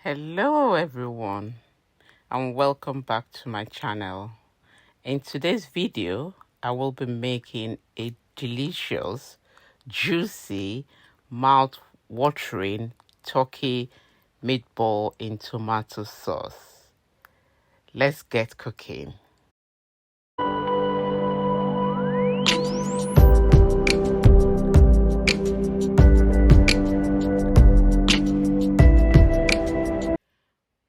Hello everyone and welcome back to my channel. In today's video, I will be making a delicious, juicy, mouth-watering turkey meatball in tomato sauce. Let's get cooking.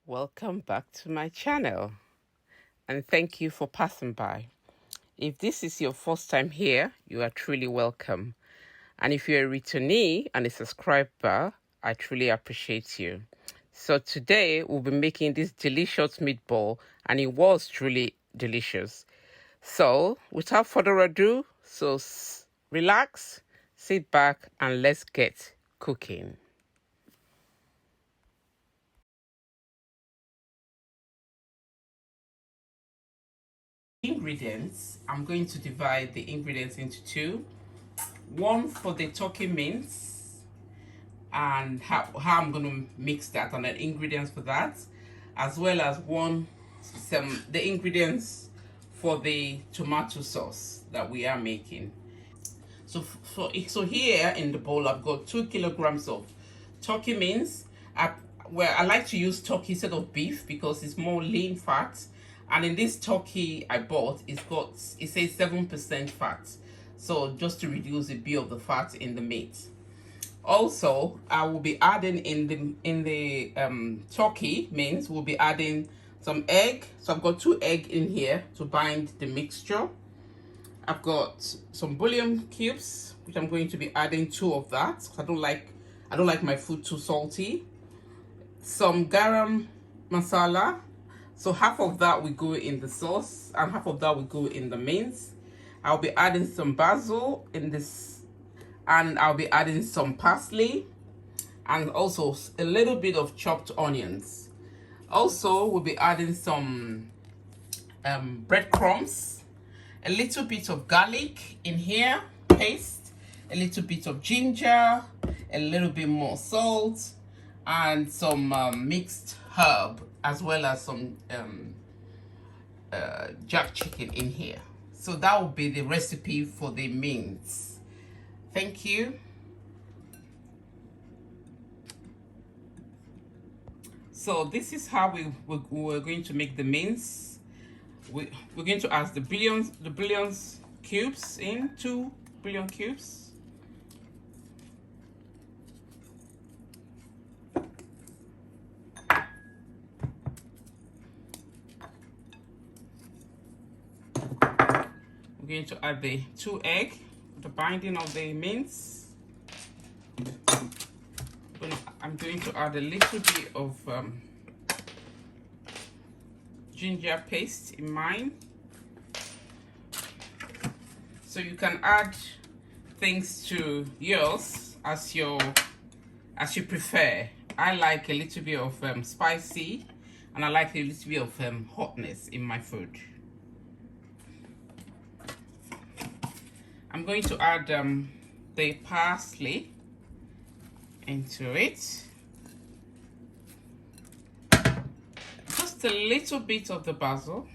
Welcome back to my channel and thank you for passing by. If this is your first time here, you are truly welcome. And if you're a returnee and a subscriber, I truly appreciate you. So today we'll be making this delicious meatball, and it was truly delicious. So without further ado, relax, sit back, and let's get cooking. Ingredients, I'm going to divide the ingredients into two. One for the turkey mince and how I'm going to mix that and the ingredients for that, as well as the ingredients for the tomato sauce that we are making. So here in the bowl I've got 2 kilograms of turkey mince. I like to use turkey instead of beef because it's more lean fat, and in this turkey I bought, it says 7% fat, so just to reduce the bit of the fat in the meat. Also, I will be adding in the turkey mince, we'll be adding some egg. So I've got 2 eggs in here to bind the mixture. I've got some bouillon cubes, which I'm going to be adding 2 of that. I don't like my food too salty. Some garam masala. So half of that will go in the sauce and half of that will go in the mince. I'll be adding some basil in this, and I'll be adding some parsley and also a little bit of chopped onions. Also, we'll be adding some breadcrumbs, a little bit of garlic in here, paste, a little bit of ginger, a little bit more salt, and some mixed herb, as well as some jack chicken in here. So that will be the recipe for the mince. Thank you. So this is how we're going to make the mince. We're going to add the bouillon cubes in, 2 bouillon cubes. We're going to add the 2 eggs, the binding of the mince. I'm going to add a little bit of ginger paste in mine. So you can add things to yours as you prefer. I like a little bit of spicy, and I like a little bit of hotness in my food. I'm going to add the parsley into it. Just a little bit of the basil.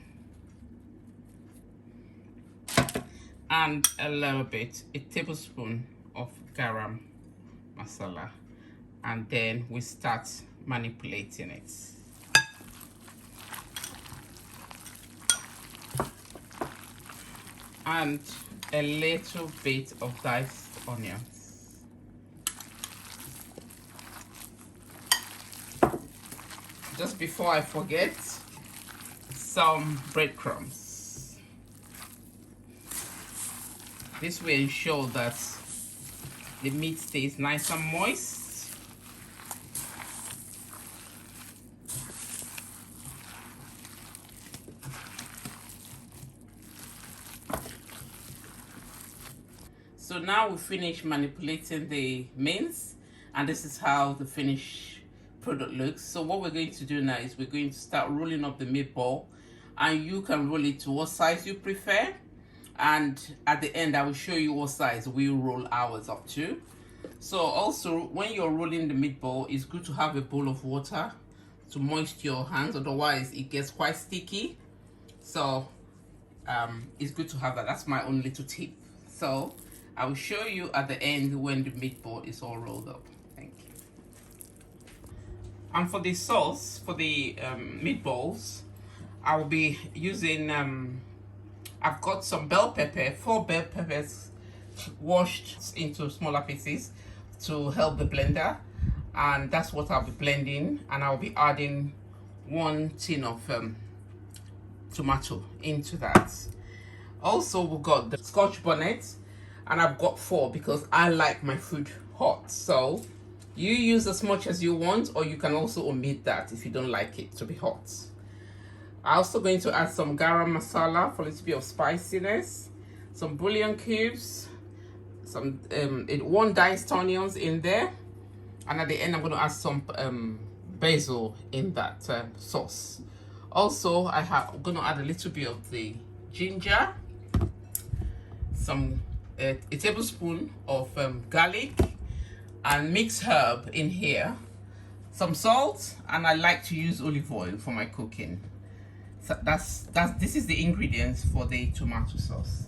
And a little bit, a tablespoon of garam masala. And then we start manipulating it. And a little bit of diced onions. Just before I forget, some breadcrumbs. This will ensure that the meat stays nice and moist. So now we finish manipulating the mince, and this is how the finished product looks. So what we're going to do now is we're going to start rolling up the meatball, and you can roll it to what size you prefer, and at the end I will show you what size we roll ours up to. So also when you're rolling the meatball, it's good to have a bowl of water to moist your hands, otherwise it gets quite sticky. So it's good to have that. That's my own little tip. So I will show you at the end when the meatball is all rolled up. Thank you. And for the sauce for the meatballs, I will be using I've got some bell pepper, 4 bell peppers washed into smaller pieces to help the blender, and that's what I'll be blending. And I'll be adding 1 tin of tomato into that. Also, we've got the scotch bonnet, and I've got 4 because I like my food hot. So you use as much as you want, or you can also omit that if you don't like it to be hot. I'm also going to add some garam masala for a little bit of spiciness, some bouillon cubes, some 1 diced onions in there, and at the end I'm going to add some basil in that sauce. Also, I'm going to add a little bit of the ginger, some a tablespoon of garlic and mixed herb in here, some salt, and I like to use olive oil for my cooking. So this is the ingredients for the tomato sauce.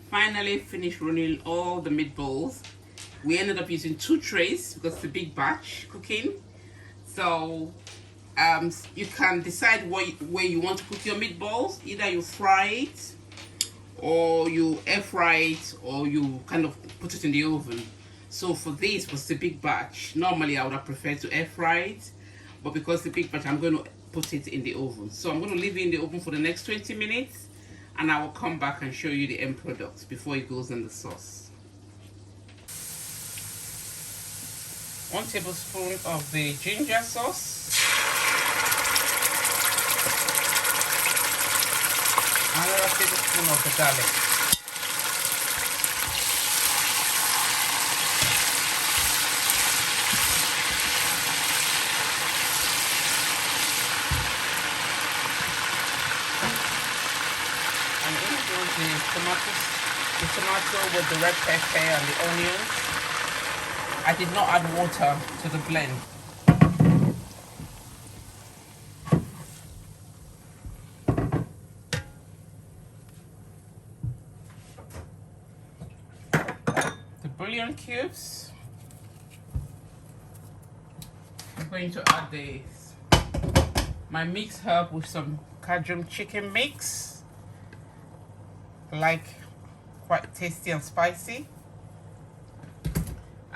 Finally finished running all the meatballs. We ended up using 2 trays because it's a big batch cooking. So you can decide where you want to cook your meatballs. Either you fry it, or you air fry it, or you kind of put it in the oven. So for this was the big batch. Normally I would have preferred to air fry it, but because the big batch, I'm going to put it in the oven. So I'm going to leave it in the oven for the next 20 minutes, and I will come back and show you the end product before it goes in the sauce. 1 tablespoon of the ginger sauce, another tablespoon of the garlic, and in goes the tomato with the red pepper and the onions. I did not add water to the blend. The bouillon cubes. I'm going to add my mixed herb with some cajun chicken mix. I like quite tasty and spicy.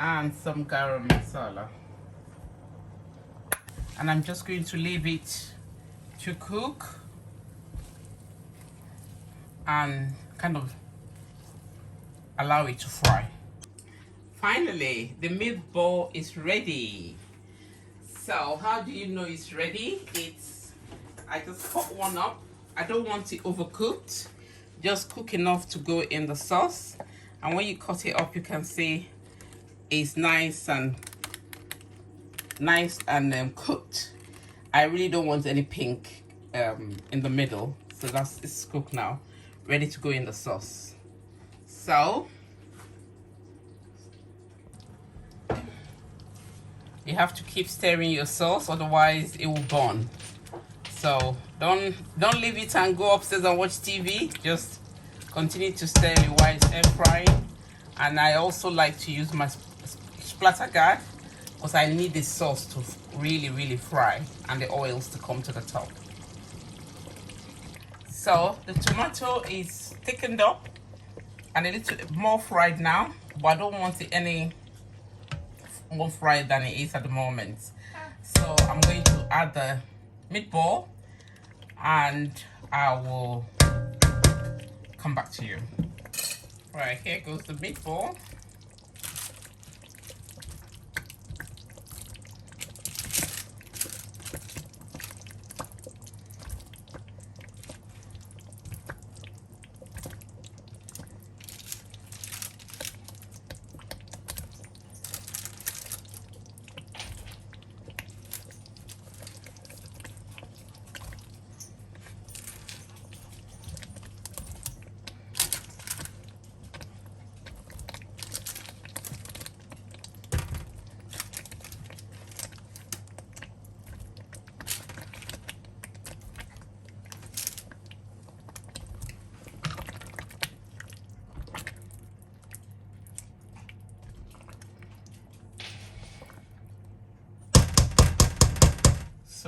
And some garam masala, and I'm just going to leave it to cook and kind of allow it to fry. Finally, the meatball is ready. So how do you know it's ready? I just cut one up. I don't want it overcooked, just cook enough to go in the sauce, and when you cut it up you can see it's nice and cooked. I really don't want any pink in the middle, so it's cooked now, ready to go in the sauce. So you have to keep stirring your sauce, otherwise it will burn. So don't leave it and go upstairs and watch TV. Just continue to stir it while it's air frying. And I also like to use my splatter guard because I need the sauce to really fry and the oils to come to the top. So the tomato is thickened up and a little more fried now, but I don't want it any more fried than it is at the moment. So I'm going to add the meatball and I will come back to you. Right, here goes the meatball.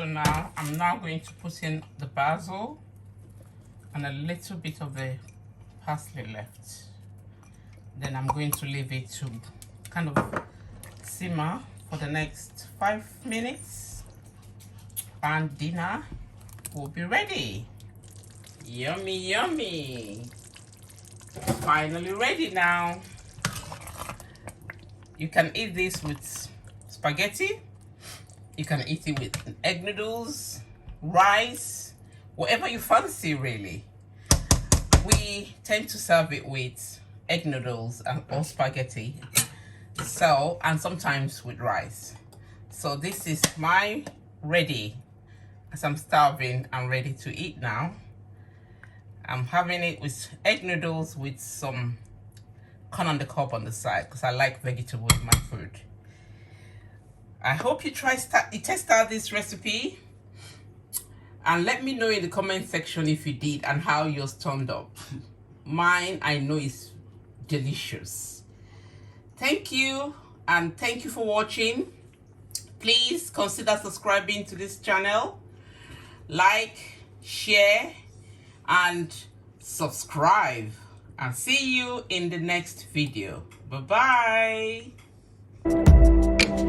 So now I'm going to put in the basil and a little bit of the parsley left. Then I'm going to leave it to kind of simmer for the next 5 minutes, and dinner will be ready. Yummy, yummy. Finally ready now. You can eat this with spaghetti. You can eat it with egg noodles, rice, whatever you fancy really. We tend to serve it with egg noodles or spaghetti, so, and sometimes with rice. So this is my ready, as I'm starving and ready to eat now. I'm having it with egg noodles with some corn on the cob on the side, because I like vegetable in my food. I hope you test out this recipe, and let me know in the comment section if you did and how yours turned up. Mine, I know, is delicious. Thank you, and thank you for watching. Please consider subscribing to this channel. Like, share, and subscribe. And see you in the next video. Bye bye.